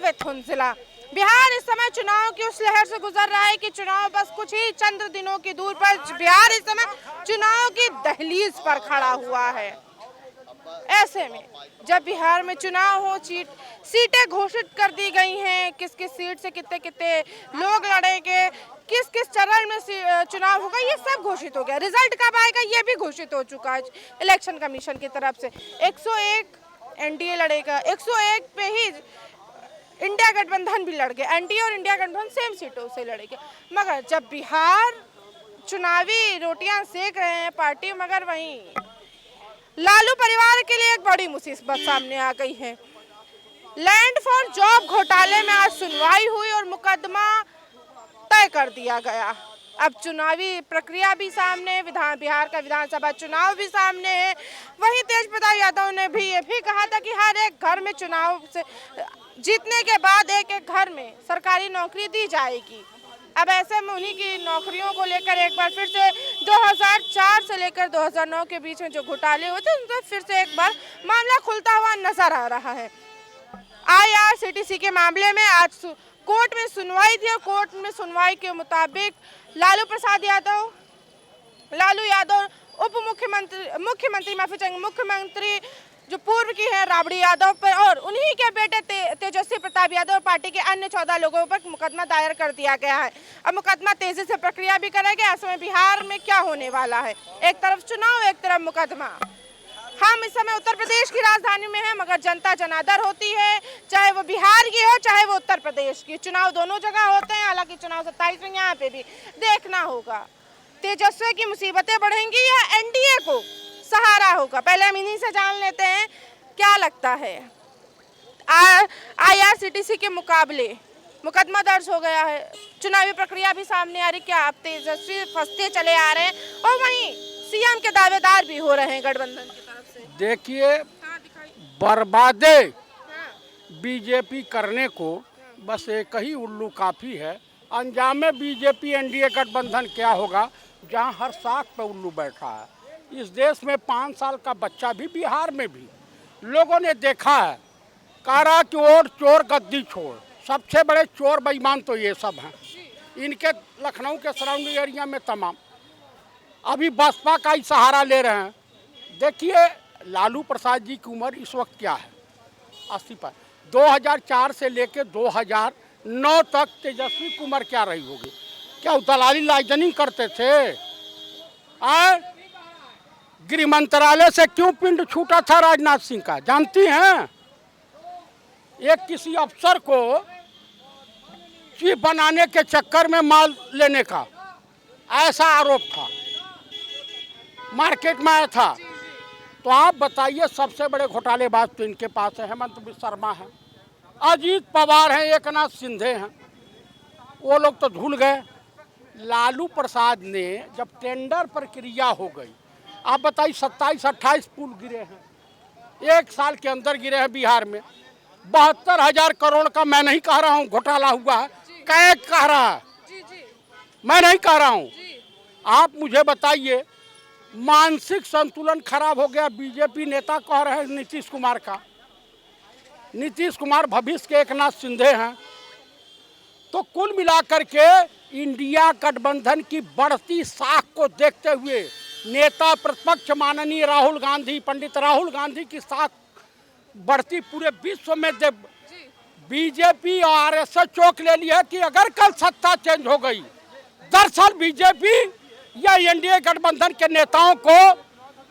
बेथुन जिला। बिहार इस समय चुनाव की उस लहर से गुजर रहा है कि चुनाव बस कुछ ही चंद दिनों की दूर पर बिहार इस समय चुनाव की दहलीज पर खड़ा हुआ है। ऐसे में जब बिहार में चुनाव हो, सीटें घोषित कर दी गई हैं, किस किस सीट से कितने कितने लोग लड़ेंगे, किस किस चरण में चुनाव होगा, ये सब घोषित हो गया। रिजल्ट कब आएगा ये भी घोषित हो चुका है इलेक्शन कमीशन की तरफ से। 101 एनडीए लड़ेगा, 101 पे ही इंडिया गठबंधन भी लड़ गए। एनडीए और इंडिया गठबंधन सेम सीटों से लड़ेंगे। मगर जब बिहार चुनावी रोटियां सेक रहे हैं पार्टी, मगर वहीं लालू परिवार के लिए एक बड़ी मुसीबत सामने आ गई है। लैंड फॉर जॉब घोटाले में आज सुनवाई हुई और मुकदमा तय कर दिया गया। अब चुनावी प्रक्रिया भी सामने है, बिहार का विधानसभा चुनाव भी सामने है। वहीं तेजप्रताप यादव ने भी ये भी कहा था कि हर एक घर में चुनाव से जीतने के बाद एक एक घर में सरकारी नौकरी दी जाएगी। अब ऐसे में उन्हीं की नौकरियों को लेकर एक बार फिर से 2004 से लेकर 2009 के बीच में जो घोटाले हुए थे, उनसे फिर से एक बार मामला खुलता हुआ नजर आ रहा है। IRCTC के मामले में आज कोर्ट में सुनवाई थी और कोर्ट में सुनवाई के मुताबिक लालू यादव मुख्यमंत्री जो पूर्व की है राबड़ी यादव पर और उन्हीं के बेटे तेजस्वी प्रताप यादव और पार्टी के अन्य 14 लोगों पर मुकदमा दायर कर दिया गया है। अब मुकदमा तेजी से प्रक्रिया भी करेगा। ऐसे में बिहार में क्या होने वाला है, एक तरफ चुनाव एक तरफ मुकदमा। हम इस समय उत्तर प्रदेश की राजधानी में हैं, मगर जनता जनादर होती है, चाहे वो बिहार की हो चाहे वो उत्तर प्रदेश की। चुनाव दोनों जगह होते हैं, हालांकि चुनाव 27 में यहाँ पे भी देखना होगा तेजस्वी की मुसीबतें बढ़ेंगी या एनडीए को सहारा होगा। पहले हम इन्हीं से जान लेते हैं क्या लगता है। IRCTC के मुकाबले मुकदमा दर्ज हो गया है, चुनावी प्रक्रिया भी सामने आ रही, क्या आप तेजस्वी फंसते चले आ रहे हैं और वहीं सीएम के दावेदार भी हो रहे हैं गठबंधन की तरफ से। देखिए, बर्बादे बीजेपी करने को बस एक ही उल्लू काफी है। अंजाम में बीजेपी एनडीए गठबंधन क्या होगा, जहां हर साख पे उल्लू बैठा है। इस देश में 5 साल का बच्चा भी, बिहार में भी लोगों ने देखा है, कह रहा कि और चोर गद्दी छोड़। सबसे बड़े चोर बेईमान तो ये सब हैं, इनके लखनऊ के सराउंडिंग एरिया में तमाम अभी बसपा का ही सहारा ले रहे हैं। देखिए, लालू प्रसाद जी की उम्र इस वक्त क्या है, 80 पर। 2004 से लेकर 2009 तक तेजस्वी की उम्र क्या रही होगी? क्या वो दलाली लाइजनिंग करते थे? गृह मंत्रालय से क्यों पिंड छूटा था राजनाथ सिंह का, जानती हैं? एक किसी अफसर को चीफ बनाने के चक्कर में माल लेने का ऐसा आरोप था, मार्केट में आया था। तो आप बताइए, सबसे बड़े घोटालेबाज तो इनके पास है। हेमंत बिस्वा शर्मा है, अजीत पवार हैं, एकनाथ शिंदे हैं, वो लोग तो झूल गए। लालू प्रसाद ने जब टेंडर प्रक्रिया हो गई, आप बताइए 27-28 पुल गिरे हैं, 1 साल के अंदर गिरे हैं बिहार में। 72,000 करोड़ का मैं नहीं कह रहा हूँ घोटाला हुआ है, कैग कह रहा है, मैं नहीं कह रहा हूँ। आप मुझे बताइए, मानसिक संतुलन खराब हो गया। बीजेपी नेता कह रहे हैं नीतीश कुमार का, नीतीश कुमार भविष्य के एकनाथ शिंदे हैं। तो कुल मिलाकर के इंडिया गठबंधन की बढ़ती साख को देखते हुए नेता प्रतिपक्ष माननीय राहुल गांधी, पंडित राहुल गांधी की साख बढ़ती पूरे विश्व में बीजेपी और आरएसएस चौंक ले लिया कि अगर कल सत्ता चेंज हो गई, दरअसल बीजेपी या एनडीए गठबंधन के नेताओं को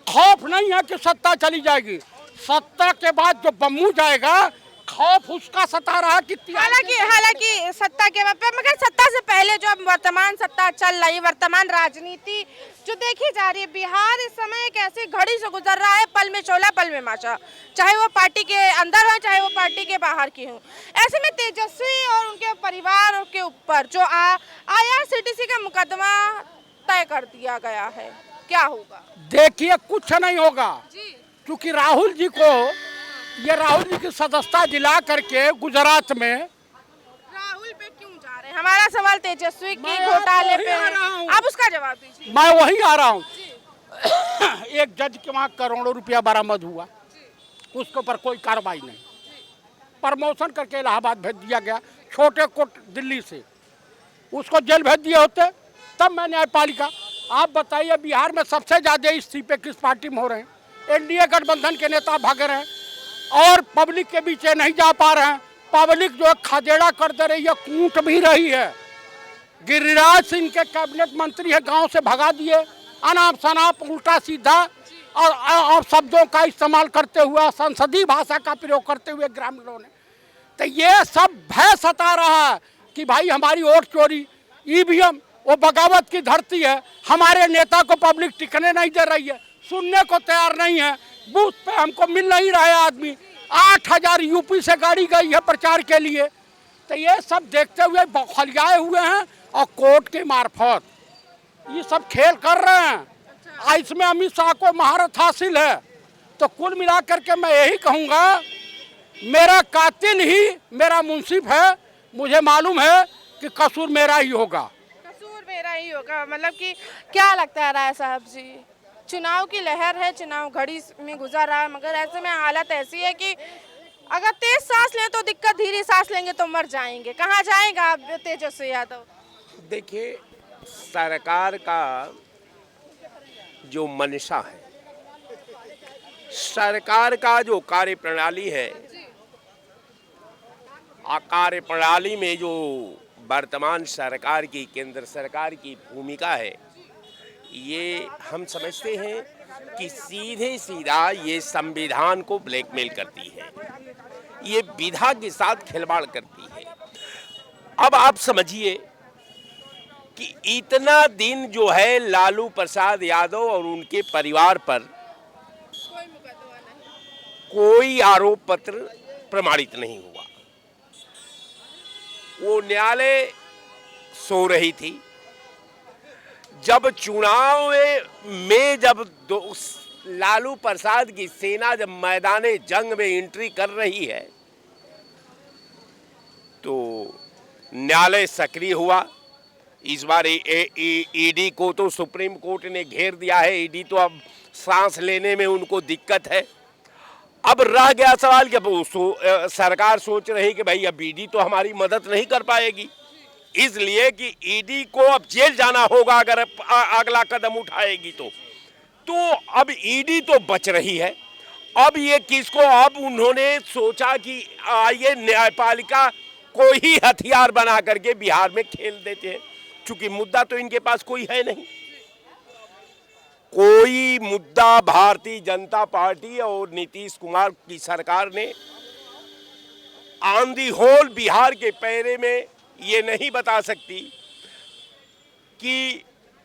खौफ नहीं है कि सत्ता चली जाएगी। सत्ता के बाद जो बम्मू जाएगा, खौफ उसका सता रहा कि हालांकि सत्ता के बाद, मगर सत्ता से पहले जो अब वर्तमान सत्ता चल रही, वर्तमान राजनीति जो देखी जा रही है, बिहार इस समय एक ऐसी घड़ी से गुजर रहा है, पल में चोला पल में माचा, चाहे वो पार्टी के अंदर हो चाहे वो पार्टी के बाहर की हो। ऐसे में तेजस्वी और उनके परिवार के ऊपर जो IRCTC का मुकदमा तय कर दिया गया है, क्या होगा? देखिए, कुछ नहीं होगा, क्योंकि राहुल जी की सदस्यता दिला करके गुजरात में। राहुल पे क्यों जा रहे हैं? हमारा सवाल तेजस्वी की घोटाले पे है, आप उसका जवाब दीजिए। मैं वही आ रहा हूँ। एक जज के वहाँ करोड़ों रुपया बरामद हुआ, उसके ऊपर कोई कार्रवाई नहीं। प्रमोशन करके इलाहाबाद भेज दिया गया, छोटे कोर्ट दिल्ली से, उसको जेल भेज दिए होते तब मैं न्यायपालिका। आप बताइए बिहार में सबसे ज़्यादा इस्तीफे किस पार्टी में हो रहे हैं? एनडीए गठबंधन के नेता भाग रहे हैं और पब्लिक के बीच नहीं जा पा रहे हैं। पब्लिक जो है खदेड़ा कर दे रही है, कूट भी रही है। गिरिराज सिंह के कैबिनेट मंत्री है, गांव से भगा दिए, अनाप शनाप उल्टा सीधा और शब्दों का इस्तेमाल करते हुए, संसदीय भाषा का प्रयोग करते हुए ग्रामीणों ने। तो ये सब भय सता रहा है कि भाई हमारी वोट चोरी, ईवीएम, वो बगावत की धरती है। हमारे नेता को पब्लिक टिकने नहीं दे रही है, सुनने को तैयार नहीं है। बूथ पे हमको मिल नहीं रहा है आदमी। 8000 यूपी से गाड़ी गई है प्रचार के लिए। तो ये सब देखते हुए बौखलियाए हुए हैं और कोर्ट के मार्फत ये सब खेल कर रहे हैं। इसमें अमित शाह को महारत हासिल है। तो कुल मिलाकर के मैं यही कहूँगा, मेरा कातिल ही मेरा मुंसिफ है। मुझे मालूम है कि कसूर मेरा ही होगा। कसूर मेरा ही होगा, मतलब कि क्या लगता है राय साहब जी? चुनाव की लहर है, चुनाव घड़ी में गुजर रहा है, मगर ऐसे में हालत ऐसी है कि अगर तेज सांस लें तो दिक्कत, धीरे सांस लेंगे तो मर जाएंगे। कहाँ जाएगा आप तेजस्वी यादव? देखिए, सरकार का जो मंशा है, सरकार का जो कार्यप्रणाली है, कार्यप्रणाली में जो वर्तमान सरकार की, केंद्र सरकार की भूमिका है, ये हम समझते हैं कि सीधे सीधा ये संविधान को ब्लैकमेल करती है, ये विधा के साथ खिलवाड़ करती है। अब आप समझिए कि इतना दिन जो है लालू प्रसाद यादव और उनके परिवार पर कोई आरोप पत्र प्रमाणित नहीं हुआ। वो न्यायालय सो रही थी। जब चुनाव में जब लालू प्रसाद की सेना जब मैदाने जंग में एंट्री कर रही है तो न्यायालय सक्रिय हुआ। इस बार ईडी को तो सुप्रीम कोर्ट ने घेर दिया है। ईडी तो अब सांस लेने में उनको दिक्कत है। अब रह गया सवाल कि सरकार सोच रही कि भाई अब ईडी तो हमारी मदद नहीं कर पाएगी, इसलिए कि ईडी को अब जेल जाना होगा अगर अगला कदम उठाएगी तो अब ईडी तो बच रही है। अब ये किसको, अब उन्होंने सोचा कि ये न्यायपालिका को ही हथियार बना करके बिहार में खेल देते हैं, क्योंकि मुद्दा तो इनके पास कोई है नहीं। कोई मुद्दा भारतीय जनता पार्टी और नीतीश कुमार की सरकार ने ऑन दी होल बिहार के पैरे में ये नहीं बता सकती कि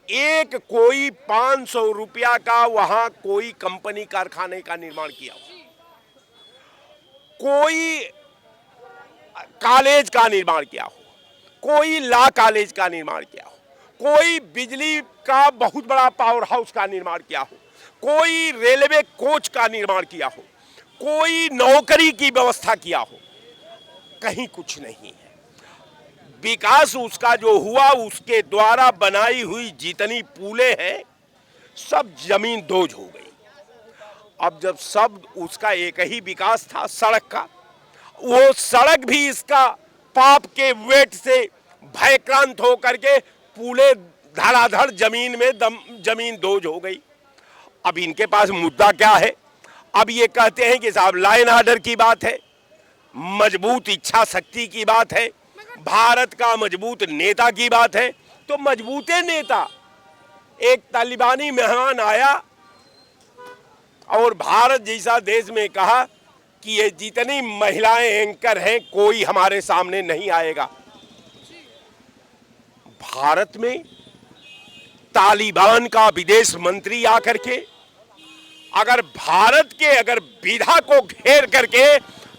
एक कोई 500 रुपया का वहां कोई कंपनी कारखाने का निर्माण किया हो, कोई कॉलेज का निर्माण किया हो, कोई लॉ कॉलेज का निर्माण किया हो, कोई बिजली का बहुत बड़ा पावर हाउस का निर्माण किया हो, कोई रेलवे कोच का निर्माण किया हो, कोई नौकरी की व्यवस्था किया हो, कहीं कुछ नहीं है। विकास उसका जो हुआ उसके द्वारा बनाई हुई जितनी पुलें हैं सब जमीन दोज हो गई। अब जब सब उसका एक ही विकास था सड़क का, वो सड़क भी इसका पाप के वेट से भयक्रांत होकर के पुलें धड़ाधड़ जमीन में जमीन दोज हो गई। अब इनके पास मुद्दा क्या है? अब ये कहते हैं कि साहब लाइन ऑर्डर की बात है, मजबूत इच्छा शक्ति की बात है, भारत का मजबूत नेता की बात है। तो मजबूते नेता, एक तालिबानी मेहमान आया और भारत जैसा देश में कहा कि ये जितनी महिलाएं एंकर हैं कोई हमारे सामने नहीं आएगा। भारत में तालिबान का विदेश मंत्री आकर के अगर भारत के अगर विधा को घेर करके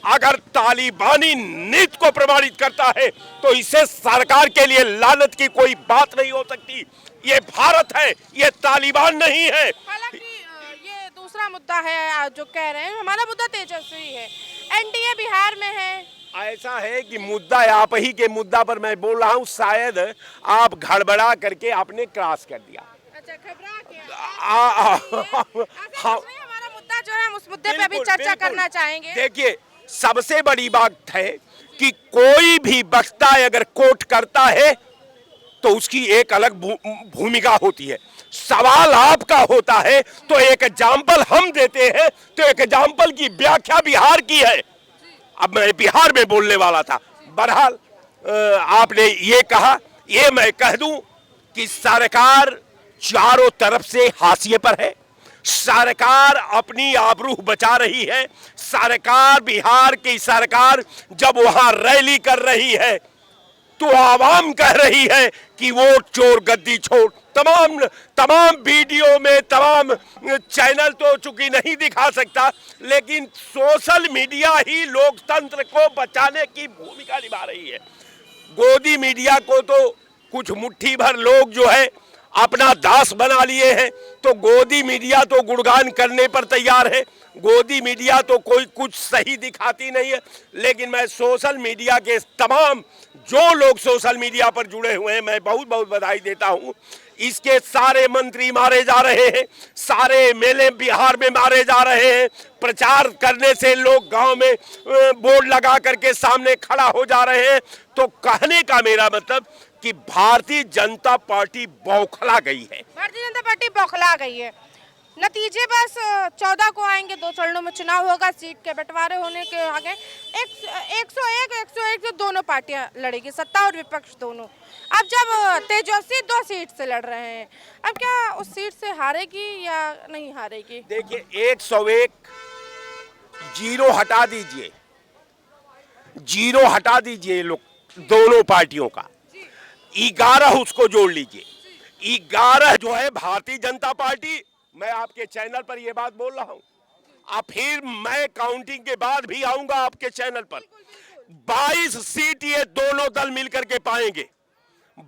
अगर तालिबानी नीति को प्रमाणित करता है तो इससे सरकार के लिए लानत की कोई बात नहीं हो सकती। ये भारत है, ये तालिबान नहीं है। हालांकि ये दूसरा मुद्दा है जो कह रहे हैं, हमारा मुद्दा तेजस्वी है, एनडीए बिहार में है। ऐसा है कि मुद्दा आप ही के मुद्दा पर मैं बोल रहा हूँ, शायद आप गड़बड़ा करके आपने क्रॉस कर दिया। अच्छा, घबरा के हाँ, हमारा मुद्दा जो है हम उस मुद्दे पे भी चर्चा करना चाहेंगे। देखिए, सबसे बड़ी बात है कि कोई भी वक्ता अगर कोट करता है तो उसकी एक अलग भूमिका होती है। सवाल आपका होता है तो एक एग्जाम्पल हम देते हैं, तो एक एग्जाम्पल की व्याख्या बिहार की है। अब मैं बिहार में बोलने वाला था। बहरहाल आपने ये कहा, ये मैं कह दूं कि सरकार चारों तरफ से हाशिए पर है। सरकार अपनी आबरू बचा रही है। सरकार, बिहार की सरकार जब वहां रैली कर रही है तो आवाम कह रही है कि वोट चोर गद्दी छोड़। तमाम वीडियो में तमाम चैनल तो चूंकि नहीं दिखा सकता, लेकिन सोशल मीडिया ही लोकतंत्र को बचाने की भूमिका निभा रही है। गोदी मीडिया को तो कुछ मुट्ठी भर लोग जो है अपना दास बना लिए हैं, तो गोदी मीडिया तो गुणगान करने पर तैयार है। गोदी मीडिया तो कोई कुछ सही दिखाती नहीं है। लेकिन मैं सोशल मीडिया के तमाम जो लोग सोशल मीडिया पर जुड़े हुए हैं, मैं बहुत बहुत बधाई देता हूं। इसके सारे मंत्री मारे जा रहे हैं, सारे एमएलए बिहार में मारे जा रहे हैं। प्रचार करने से लोग गांव में बोर्ड लगा करके सामने खड़ा हो जा रहे हैं। तो कहने का मेरा मतलब कि भारतीय जनता पार्टी बौखला गई है। भारतीय जनता पार्टी बौखला गई है। नतीजे बस 14 को आएंगे, 2 चरणों में चुनाव होगा, सीट के बंटवारे होने के आगे 101 से दोनों पार्टियां लड़ेगी, सत्ता और विपक्ष दोनों। अब जब तेजस्वी 2 सीट से लड़ रहे हैं, अब क्या उस सीट से हारेगी या नहीं हारेगी? देखिए 101 जीरो हटा दीजिए, जीरो हटा दीजिए लोग दोनों पार्टियों का, 11 उसको जोड़ लीजिए। 11 जो है भारतीय जनता पार्टी, मैं आपके चैनल पर यह बात बोल रहा हूं, अब फिर मैं काउंटिंग के बाद भी आऊंगा आपके चैनल पर। 22 सीट ये दोनों दल मिलकर के पाएंगे।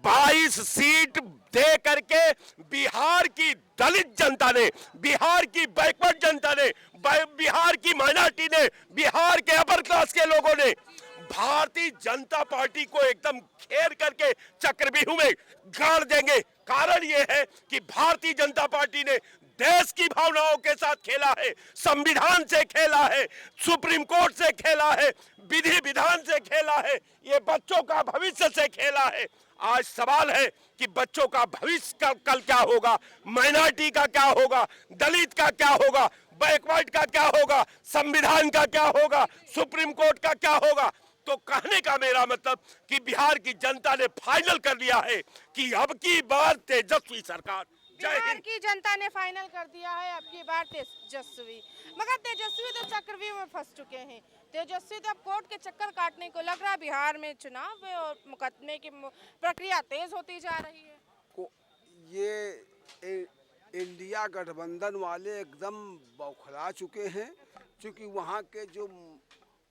22 सीट दे करके बिहार की दलित जनता ने, बिहार की बैकवर्ड जनता ने, बिहार की माइनॉरिटी ने, बिहार के अपर क्लास के लोगों ने भारतीय जनता पार्टी को एकदम घेर करके चक्रव्यूह में गाड़ देंगे। कारण यह है कि भारतीय जनता पार्टी ने देश की भावनाओं के साथ खेला है, संविधान से खेला है, सुप्रीम कोर्ट से खेला है, विधि विधान से खेला है, ये बच्चों का भविष्य से खेला है। आज सवाल है कि बच्चों का भविष्य कल क्या होगा, माइनॉरिटी का क्या होगा, दलित का क्या होगा, बैकवर्ड का क्या होगा, संविधान का क्या होगा, सुप्रीम कोर्ट का क्या होगा। तो कहने का मेरा मतलब कि बिहार की जनता ने फाइनल कर लिया है कि अब की बार तेजस्वी सरकार। बिहार की जनता ने फाइनल कर दिया है अब की बार तेजस्वी। मगर तेजस्वी तो चक्रव्यूह में फंस चुके हैं। तेजस्वी तो अब कोर्ट के चक्कर काटने को लग रहा है। बिहार में चुनाव है और मुकदमे की प्रक्रिया तेज होती जा रही है। ये इंडिया गठबंधन वाले एकदम बौखला चुके हैं, क्योंकि वहाँ के जो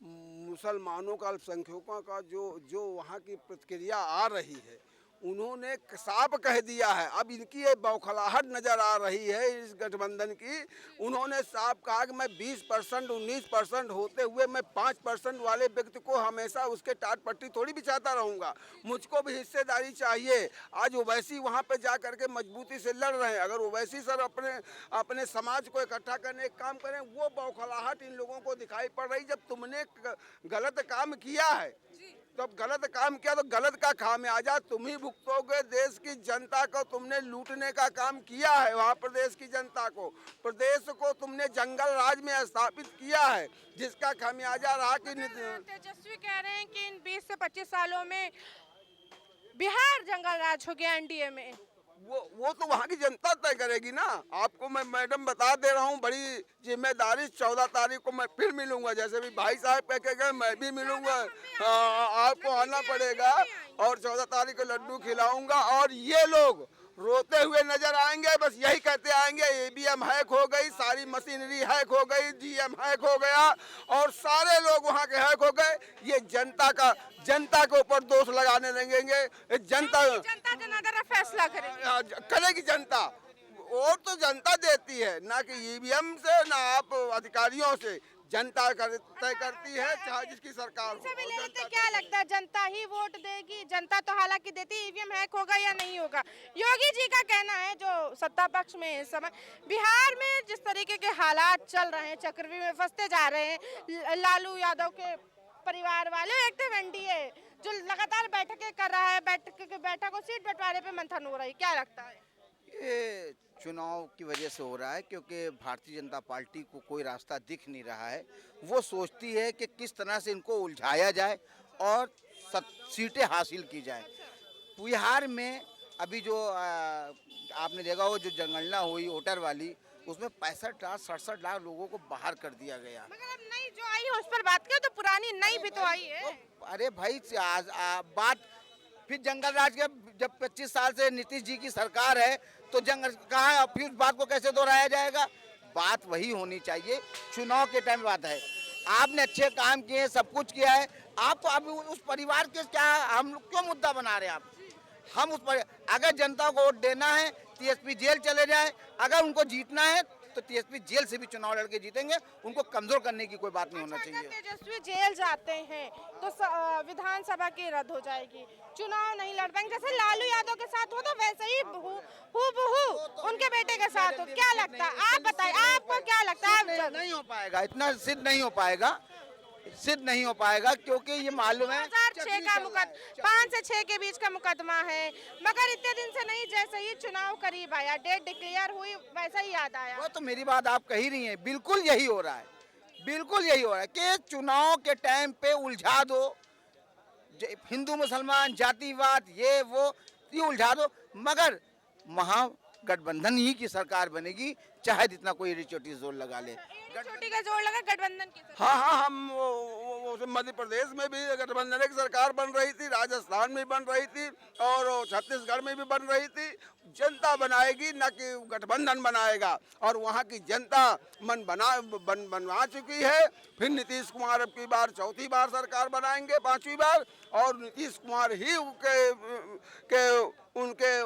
मुसलमानों का, अल्पसंख्यकों का जो वहाँ की प्रतिक्रिया आ रही है, उन्होंने साफ कह दिया है। अब इनकी ये बौखलाहट नज़र आ रही है इस गठबंधन की। उन्होंने साफ कहा कि मैं 20%, 19% होते हुए मैं 5% वाले व्यक्ति को हमेशा उसके टाट पट्टी थोड़ी बिछाता रहूँगा। मुझको भी हिस्सेदारी चाहिए। आज ओवैसी वहाँ पे जा करके मजबूती से लड़ रहे हैं। अगर ओवैसी सर अपने समाज को इकट्ठा करने का काम करें, वो बौखलाहट इन लोगों को दिखाई पड़ रही। जब तुमने गलत काम किया है, तब गलत काम किया तो गलत का खामियाजा तुम ही भुगतोगे। देश की जनता को तुमने लूटने का काम किया है। वहाँ प्रदेश की जनता को, प्रदेश को तुमने जंगल राज में स्थापित किया है, जिसका खामियाजा रहा कि तेजस्वी कह रहे हैं कि इन 20 से 25 सालों में बिहार जंगल राज हो गया एनडीए में। वो तो वहाँ की जनता तय करेगी ना। आपको मैं मैडम बता दे रहा हूँ, बड़ी जिम्मेदारी। 14 तारीख को मैं फिर मिलूंगा। जैसे भी भाई साहब कह के गए, मैं भी मिलूंगा। आपको आना पड़ेगा और 14 तारीख को लड्डू खिलाऊंगा। और ये लोग रोते हुए नजर आएंगे, बस यही कहते आएंगे ईवीएम हैक हो गई, सारी मशीनरी हैक हो गई, जीएम हैक हो गया और सारे लोग वहाँ के हैक हो गए। ये जनता के ऊपर दोष लगाने लगेंगे। जनता फैसला करेगी जनता। वोट तो जनता देती है, ना कि ईवीएम से, ना आप अधिकारियों से। जनता तय करती है, चाहे जिसकी सरकार हो। इनसे मिले जनता तो क्या लगता है जनता ही वोट देगी? जनता तो हालांकि देती, ईवीएम हैक होगा या नहीं होगा? योगी जी का कहना है, जो सत्ता पक्ष में इस समय बिहार में जिस तरीके के हालात चल रहे हैं, चक्रव्यूह में फंसते जा रहे हैं, लालू यादव के परिवार वाले एक्टिव एनडीए जो लगातार बैठकें कर रहा है, बैठकों सीट बंटवारे पे मंथन हो रही, क्या लगता है? ये चुनाव की वजह से हो रहा है, क्योंकि भारतीय जनता पार्टी को कोई रास्ता दिख नहीं रहा है। वो सोचती है कि किस तरह से इनको उलझाया जाए और सीटें हासिल की जाए। बिहार में अभी जो आपने देखा हो, जो जनगणना हुई वोटर वाली, उसमें 65 लाख 67 लाख लोगों को बाहर कर दिया गया। मगर अब नई जो आई है उस पर बात करें तो पुरानी नई भी तो आई है। अरे भाई बात फिर जंगल राज के, जब 25 साल से नीतीश जी की सरकार है तो जंगल कहाँ है? फिर उस बात को कैसे दोहराया जाएगा? बात वही होनी चाहिए, चुनाव के टाइम बात है। आपने अच्छे काम किए, सब कुछ किया है, आप तो अभी उस परिवार के क्या, हम लोग क्यों मुद्दा बना रहे हैं आप? हम उस पर, अगर जनता को वोट देना है, टीएसपी जेल चले जाए, अगर उनको जीतना है तो टीएसपी जेल से भी चुनाव लड़के जीतेंगे, उनको कमजोर करने की कोई बात नहीं होना चाहिए। तेजस्वी जेल जाते हैं तो विधानसभा की रद्द हो जाएगी, चुनाव नहीं लड़ पाएंगे। जैसे लालू यादव के साथ हो तो वैसे ही हूबहू उनके बेटे के साथ हो। क्या लगता है, आप बताइए, आपको क्या लगता है? नहीं हो पाएगा, इतना सिद्ध नहीं हो पाएगा, सिद्ध नहीं हो पाएगा, क्योंकि ये मालूम है 2006 का मुकदमा, 5 से 6 के बीच का मुकदमा है, मगर इतने दिन से नहीं, जैसे ही चुनाव करीब आया, डेट डिक्लेयर हुई, वैसा ही याद आया। वो तो मेरी बात आप कही रही हैं, बिल्कुल यही हो रहा है, बिल्कुल यही हो रहा है कि चुनाव के टाइम पे उलझा दो, हिंदू मुसलमान जातिवाद ये उलझा दो, मगर महागठबंधन ही की सरकार बनेगी, चाहे जितना कोई रिचोटी जोर लगा ले। छोटी का जोड़ लगा गठबंधन की सरकार। हाँ, हम मध्य प्रदेश में भी गठबंधन की सरकार बन रही थी, राजस्थान में बन रही थी और छत्तीसगढ़ में भी बन रही थी। जनता बनाएगी, न कि गठबंधन बनाएगा, और वहाँ की जनता बनवा चुकी है। फिर नीतीश कुमार अब की बार चौथी बार सरकार बनाएंगे, 5वीं बार, और नीतीश कुमार ही उनके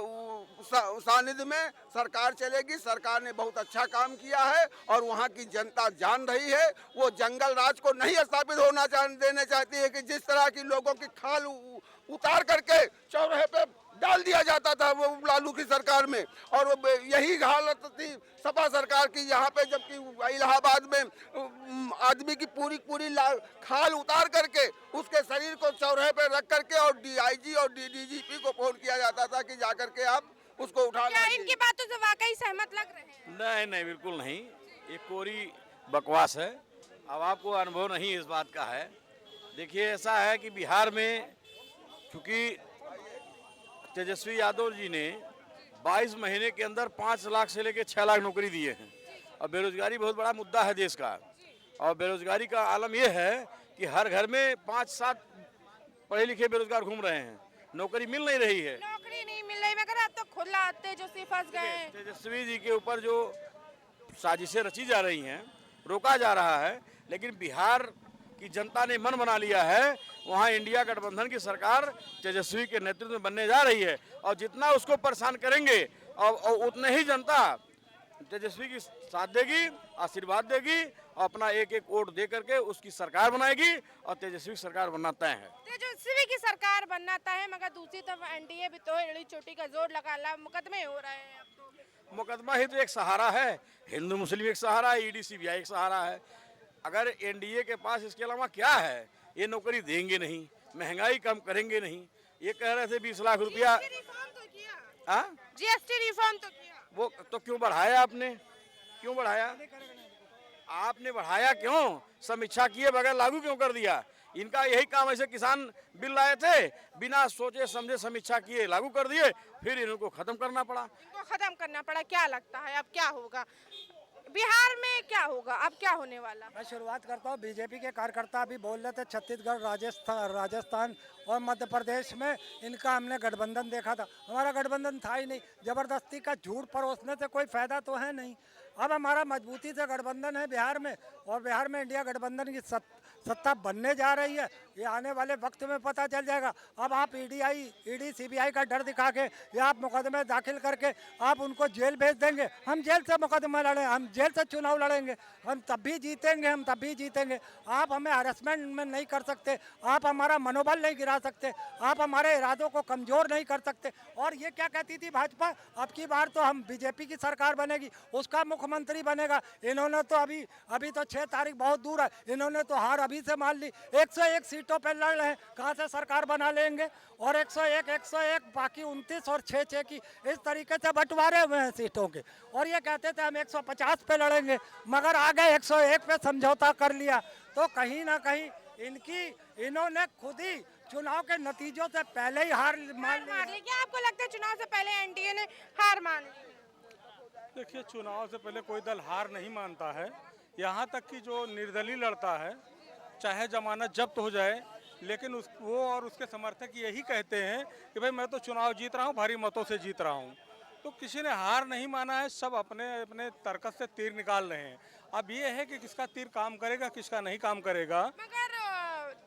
सानिध्य में सरकार चलेगी। सरकार ने बहुत अच्छा काम किया है और वहाँ की जनता जान रही है। वो जंगल राज को नहीं स्थापित होना देना चाहती है कि जिस तरह की लोगों की खाल उतार करके चौराहे पे डाल दिया जाता था वो लालू की सरकार में, और वो यही हालत थी सपा सरकार की, यहाँ पे जबकि इलाहाबाद में आदमी की पूरी खाल उतार करके उसके शरीर को चौराहे पे रख करके और डीआईजी और डीजीपी को फोन किया जाता था कि जा करके आप उसको उठा क्या इनकी बातों से वाकई सहमत लग रहे हैं? नहीं नहीं, बिल्कुल नहीं, ये कोरी बकवास है। अब आपको अनुभव नहीं इस बात का है। देखिए, ऐसा है कि बिहार में चूंकि तेजस्वी यादव जी ने 22 महीने के अंदर 5 लाख से लेकर 6 लाख नौकरी दिए हैं, और बेरोजगारी बहुत बड़ा मुद्दा है देश का। और बेरोजगारी का आलम यह है कि हर घर में 5-7 पढ़े लिखे बेरोजगार घूम रहे हैं, नौकरी मिल नहीं रही है। नौकरी नहीं मिल रही, मगर अब तो खुला तेजस्वी फंस गए हैं। तेजस्वी जी के ऊपर जो साजिशें रची जा रही हैं, रोका जा रहा है, लेकिन बिहार की जनता ने मन बना लिया है, वहाँ इंडिया गठबंधन की सरकार तेजस्वी के नेतृत्व में बनने जा रही है, और जितना उसको परेशान करेंगे और उतने ही जनता तेजस्वी की साथ देगी, आशीर्वाद देगी, और अपना एक एक वोट दे करके उसकी सरकार बनाएगी, और तेजस्वी सरकार बनना तय है। तेजस्वी की सरकार बनना तय है, मगर दूसरी तरफ एनडीए भी तो एड़ी चोटी का जोर लगा, मुकदमे हो रहे हैं। अब तो मुकदमा ही तो एक सहारा है, हिंदू मुस्लिम एक सहारा है, ईडी सीबीआई एक सहारा है। अगर एनडीए के पास इसके अलावा क्या है? ये नौकरी देंगे नहीं, महंगाई कम करेंगे नहीं। ये कह रहे थे 20 लाख रुपया, जीएसटी रिफॉर्म तो किया, वो तो क्यों बढ़ाया आपने? क्यों बढ़ाया? आपने बढ़ाया क्यों? समीक्षा किए बगैर लागू क्यों कर दिया? इनका यही काम, ऐसे किसान बिल लाए थे, बिना सोचे समझे समीक्षा किए लागू कर दिए, फिर इनको खत्म करना पड़ा। इनको खत्म करना पड़ा। क्या लगता है अब क्या होगा बिहार में, क्या होगा अब, क्या होने वाला? मैं शुरुआत करता हूँ। बीजेपी के कार्यकर्ता अभी बोल रहे थे छत्तीसगढ़, राजस्थान और मध्य प्रदेश में इनका हमने गठबंधन देखा था। हमारा गठबंधन था ही नहीं, जबरदस्ती का झूठ परोसने से कोई फायदा तो है नहीं। अब हमारा मजबूती से गठबंधन है बिहार में, और बिहार में इंडिया गठबंधन की सत्ता बनने जा रही है ये आने वाले वक्त में पता चल जाएगा। अब आप ईडी सीबीआई का डर दिखा के या आप मुकदमे दाखिल करके आप उनको जेल भेज देंगे। हम जेल से मुकदमा लड़े, हम जेल से चुनाव लड़ेंगे, हम तब भी जीतेंगे। आप हमें हरासमेंट में नहीं कर सकते, आप हमारा मनोबल नहीं गिरा सकते, आप हमारे इरादों को कमज़ोर नहीं कर सकते। और ये क्या कहती थी भाजपा, अब की बार तो हम बीजेपी की सरकार बनेगी, उसका मुख्यमंत्री बनेगा। इन्होंने तो अभी तो 6 तारीख बहुत दूर है, इन्होंने तो हार अभी से मान ली। 101 सीटों पे लड़ रहे हैं, कहाँ से सरकार बना लेंगे। और 101 बाकी 29 और 6 की इस तरीके से बंटवारे हुए हैं सीटों के। और ये कहते थे हम 150 पे लड़ेंगे, मगर आगे 101 पे समझौता कर लिया। तो कहीं ना कहीं इन्होंने खुद ही चुनाव के नतीजों से पहले ही हार मान ली। क्या आपको लगता है चुनाव से पहले एनडीए ने हार मान ली? देखिए, चुनाव से पहले कोई दल हार नहीं मानता है। यहाँ तक कि जो निर्दलीय लड़ता है, चाहे जमानत जब्त हो जाए, लेकिन वो और उसके समर्थक यही कहते हैं कि भाई मैं तो चुनाव जीत रहा हूँ, भारी मतों से जीत रहा हूँ। तो किसी ने हार नहीं माना है, सब अपने अपने तर्कस से तीर निकाल रहे हैं। अब ये है कि किसका तीर काम करेगा, किसका नहीं काम करेगा। मगर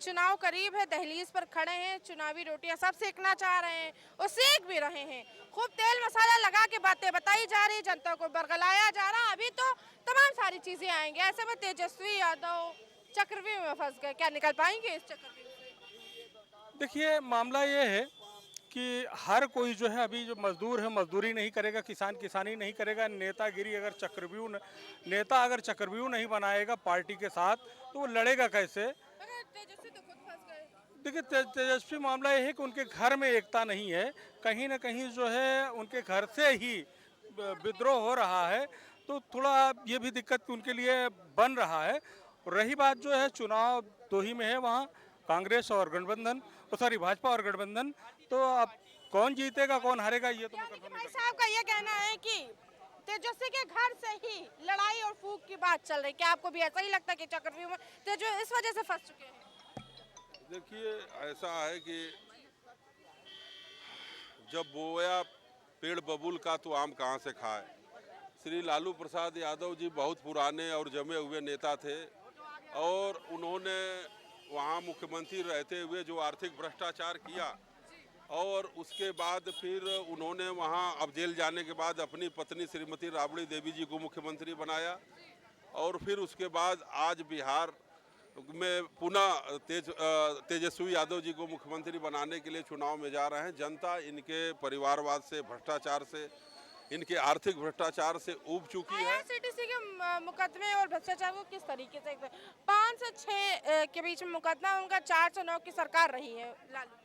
चुनाव करीब है, दहलीज पर खड़े हैं, चुनावी रोटियां सब सेकना चाह रहे हैं और सेक भी रहे हैं। खूब तेल मसाला लगा के बातें बताई जा रही, जनता को बरगलाया जा रहा। अभी तो तमाम सारी चीजें आएंगी। ऐसे में तेजस्वी यादव चक्रव्यूह में फंस गए, क्या निकल पाएंगे इस चक्रव्यूह से? देखिए, मामला ये है कि हर कोई जो है, अभी जो मजदूर है मजदूरी नहीं करेगा, किसान किसानी नहीं करेगा, नेतागिरी अगर नेता अगर चक्रव्यूह नहीं बनाएगा पार्टी के साथ, तो वो लड़ेगा कैसे? तेजस्वी तो खुद फंस गए। देखिए, तेजस्वी मामला ये है कि उनके घर में एकता नहीं है, कहीं ना कहीं जो है उनके घर से ही विद्रोह हो रहा है। तो थोड़ा ये भी दिक्कत उनके लिए बन रहा है। रही बात जो है, चुनाव 2 ही में है, वहाँ कांग्रेस और गठबंधन, भाजपा और गठबंधन। तो अब कौन जीतेगा कौन हारेगा ये तो भाई साहब का ये कहना है कि तेजस्वी के घर से ही लड़ाई और फूक की बात चल रही। क्या आपको भी ऐसा ही लगता है कि चक्रव्यूह में तेजस्वी इस वजह से फंस चुके हैं? देखिए, ऐसा है कि जब बोया पेड़ बबूल का तो आम कहाँ से खाए। श्री लालू प्रसाद यादव जी बहुत पुराने और जमे हुए नेता थे और उन्होंने वहाँ मुख्यमंत्री रहते हुए जो आर्थिक भ्रष्टाचार किया और उसके बाद फिर उन्होंने वहाँ अब जेल जाने के बाद अपनी पत्नी श्रीमती राबड़ी देवी जी को मुख्यमंत्री बनाया और फिर उसके बाद आज बिहार में पुनः तेजस्वी यादव जी को मुख्यमंत्री बनाने के लिए चुनाव में जा रहे हैं। जनता इनके परिवारवाद से, भ्रष्टाचार से, इनके आर्थिक भ्रष्टाचार से ऊब चुकी है। IRCTC के मुकदमे और भ्रष्टाचार को किस तरीके से 5 से 6 के बीच में मुकदमा, उनका 4 से 9 की सरकार रही है लालू।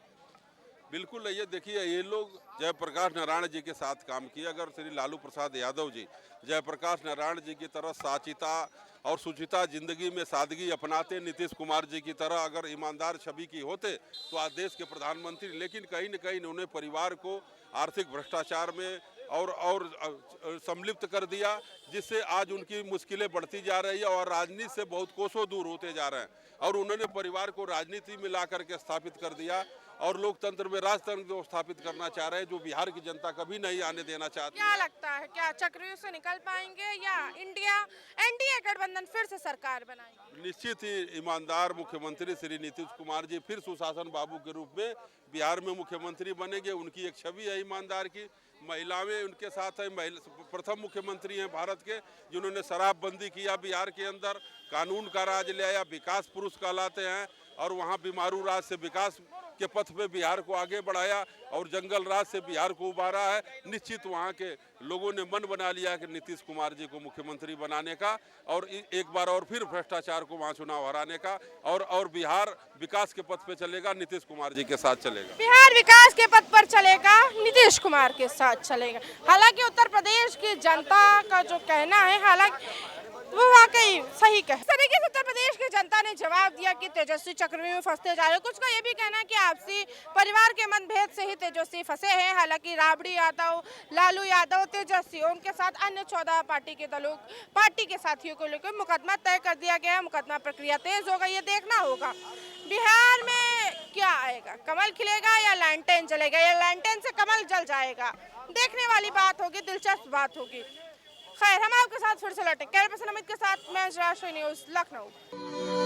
बिल्कुल, ये देखिए, ये लोग जयप्रकाश नारायण जी के साथ काम किया। अगर श्री लालू प्रसाद यादव जी जयप्रकाश नारायण जी की तरह साचिता और सुचिता जिंदगी में सादगी अपनाते, नीतीश कुमार जी की तरह अगर ईमानदार छवि की होते तो आज देश के प्रधानमंत्री। लेकिन कहीं न कहीं उन्होंने परिवार को आर्थिक भ्रष्टाचार में और सम्मिलित कर दिया, जिससे आज उनकी मुश्किलें बढ़ती जा रही है और राजनीति से बहुत कोसों दूर होते जा रहे हैं। और उन्होंने परिवार को राजनीति में ला करके स्थापित कर दिया और लोकतंत्र में राजतंत्र को स्थापित करना चाह रहे हैं, जो बिहार की जनता कभी नहीं आने देना चाहती। क्या लगता है, क्या चक्रव्यूह से निकल पाएंगे या एनडीए गठबंधन फिर से सरकार बनाएंगे? निश्चित ही ईमानदार मुख्यमंत्री श्री नीतीश कुमार जी फिर सुशासन बाबू के रूप में बिहार में मुख्यमंत्री बनेंगे। उनकी एक छवि है ईमानदार की, महिलाएं उनके साथ है। प्रथम मुख्यमंत्री हैं भारत के जिन्होंने शराबबंदी किया बिहार के अंदर, कानून का राज ले आया, विकास पुरुष कहलाते हैं और वहाँ बीमारू राज से विकास के पथ पे बिहार को आगे बढ़ाया और जंगल राज से बिहार को उबारा है। निश्चित वहाँ के लोगों ने मन बना लिया कि नीतीश कुमार जी को मुख्यमंत्री बनाने का और एक बार और फिर भ्रष्टाचार को वहाँ चुनाव हराने का और बिहार विकास के पथ पे चलेगा, नीतीश कुमार जी के साथ चलेगा। बिहार विकास के पथ पर चलेगा, नीतीश कुमार के साथ चलेगा। हालांकि उत्तर प्रदेश की जनता का जो कहना है, हालांकि वो वाकई सही कहे। इस तरीके से उत्तर प्रदेश की जनता ने जवाब दिया कि तेजस्वी चक्रव्यूह में फंसते जा रहे। कुछ का ये भी कहना है कि आपसी परिवार के मतभेद से ही तेजस्वी फंसे हैं। हालांकि राबड़ी यादव, लालू यादव, तेजस्वी उनके साथ अन्य 14 पार्टी के साथियों को लेकर मुकदमा तय कर दिया गया है। मुकदमा प्रक्रिया तेज होगा, ये देखना होगा बिहार में क्या आएगा। कमल खिलेगा या लैंटेन जलेगा, या लैंटेन से कमल जल जाएगा, देखने वाली बात होगी, दिलचस्प बात होगी। खैर, हम आपके साथ फिर से लौटे कैमरा पर्सन अमित के साथ, मैं राष्ट्रीय न्यूज़ लखनऊ।